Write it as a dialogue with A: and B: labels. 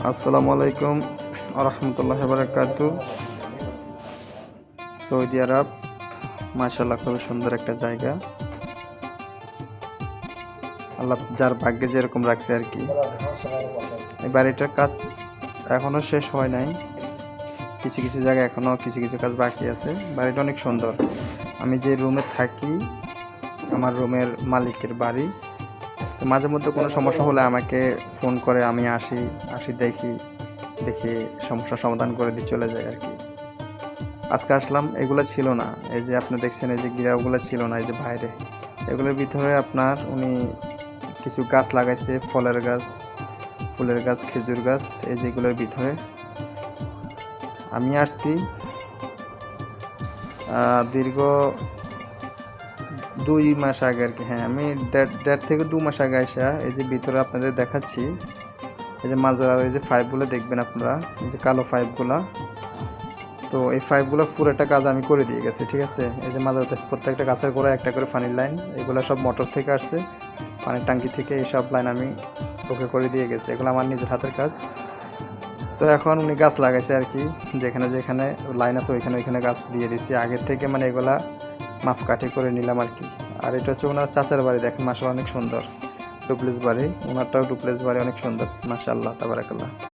A: আসসালামু আলাইকুম রহমতুল্লাহ বারাকাতু। সৌদি আরব মাশাআল্লাহ খুবই সুন্দর একটা জায়গা। আল্লাহ যার ভাগ্যে যেরকম রাখছে আর কি। এই বাড়িটার কাজ এখনো শেষ হয় নাই, কিছু কিছু জায়গায় এখনো কিছু কিছু কাজ বাকি আছে। বাড়িটা অনেক সুন্দর। আমি যে রুমে থাকি আমার রুমের মালিকের বাড়ি। তো মাঝে মধ্যে কোনো সমস্যা হলে আমাকে ফোন করে, আমি আসি দেখি সমস্যার সমাধান করে দিয়ে চলে যায় আর কি। আজকে আসলাম, এগুলো ছিল না। এই যে আপনি দেখছেন এই যে গিরাগুলো ছিল না, এই যে বাইরে এগুলোর ভিতরে আপনার উনি কিছু গাছ লাগাইছে, ফলের গাছ, ফুলের গাছ, খেজুর গাছ। এই যেগুলোর ভিতরে আমি আসছি দীর্ঘ 2 মাস আগে আর কি। হ্যাঁ, আমি দেড় থেকে 2 মাস আগে আসা এই যে ভিতরে আপনাদের দেখাচ্ছি। এই যে মাজার, এই যে পাইপগুলো দেখবেন আপনারা, এই যে কালো পাইপগুলা। তো এই পাইপগুলো পুরোটা কাজ আমি করে দিয়ে গেছি, ঠিক আছে। এই যে মাজারতে প্রত্যেকটা গাছের গোড়ায় একটা করে পানির লাইন, এগুলো সব মোটর থেকে আসছে, পানির ট্যাঙ্কি থেকে। এইসব লাইন আমি ওকে করে দিয়ে গেছি, এগুলো আমার নিজের হাতের কাজ। তো এখন উনি গাছ লাগাইছে আর কি, যেখানে যেখানে লাইন আছে ওইখানে গাছ দিয়ে দিচ্ছি আগের থেকে, মানে এগুলা মাপকাঠি করে নিলাম আর কি। আর এটা হচ্ছে ওনার চাচার বাড়ি, দেখেন মাশাআল্লাহ অনেক সুন্দর ডুপ্লেক্স বাড়ি। ওনারটাও ডুপ্লেক্স বাড়ি, অনেক সুন্দর মাশাআল্লাহ তাবারাকাল্লাহ।